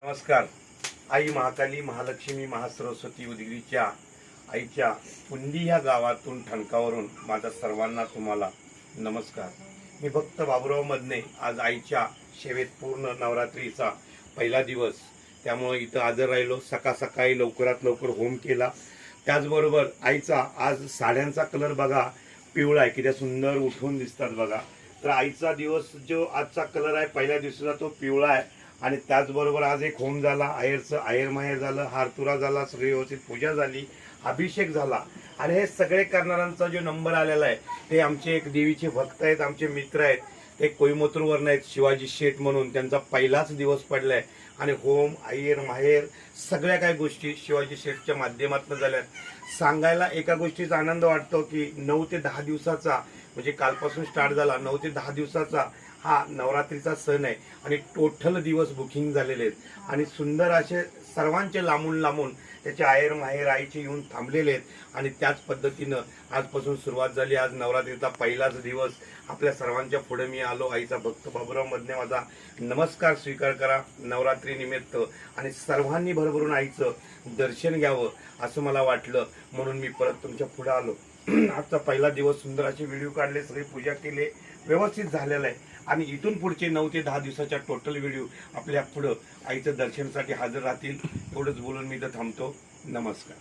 नमस्कार. आई महाकाली, महालक्ष्मी, महासरस्वती उदगीरच्या आईच्या पुंडी ह्या गावातून ठणकावरून माझा सर्वांना तुम्हाला नमस्कार. मी भक्त बाबुराव मदने. आज आईच्या सेवेत पूर्ण नवरात्रीचा पहिला दिवस, त्यामुळे इथं हजर राहिलो. सकाळी लवकरात लवकर होम केला. त्याचबरोबर आईचा आज साड्यांचा कलर बघा, पिवळा आहे. किती सुंदर उठून दिसतात बघा. तर आईचा दिवस जो आजचा कलर आहे पहिल्या दिवसाचा तो पिवळा आहे. आणि त्याचबरोबर आज एक होम झाला, आहेर माहेर झालं, हारतुरा झाला, सगळी व्यवस्थित पूजा झाली, अभिषेक झाला. आणि हे सगळे करणाऱ्यांचा जो नंबर आलेला आहे ते आमचे एक देवीचे भक्त आहेत, आमचे मित्र आहेत. ते कोईमतूरवरून आहेत, शिवाजी शेठ म्हणून. त्यांचा पहिलाच दिवस पडलाय आणि होम, आहेर माहेर सगळ्या काही गोष्टी शिवाजी शेठच्या माध्यमातून झाल्यात. सांगायला एका गोष्टीचा आनंद वाटतो की 9 ते 10 दिवसाचा, म्हणजे कालपासून स्टार्ट झाला, 9 ते 10 दिवसाचा हा नवरात्रीचा सण आहे. आणि टोटल दिवस बुकिंग झालेले आहेत आणि सुंदर असे सर्वांचे लांबून त्याचे आहेर माहेर आईचे येऊन थांबलेले आहेत. आणि त्याच पद्धतीनं आजपासून सुरुवात झाली. आज नवरात्रीचा पहिलाच दिवस. आपल्या सर्वांच्या पुढे मी आलो. आईचा भक्त बाबुराव मदने माझा नमस्कार स्वीकार करा नवरात्री निमित्त. आणि सर्वांनी भरभरून आईचं दर्शन घ्यावं असं मला वाटलं, म्हणून मी परत तुमच्या पुढे आलो. आजचा पहिला दिवस सुंदर असे व्हिडिओ काढले, सगळी पूजा केली, व्यवस्थित झालेलं आहे. आणि इथून पुढचे 9 ते 10 दिवसाच्या टोटल व्हिडिओ आपल्या पुढं आईचं दर्शनासाठी हजर राहतील. एवढंच बोलून मी इथं थांबतो. नमस्कार.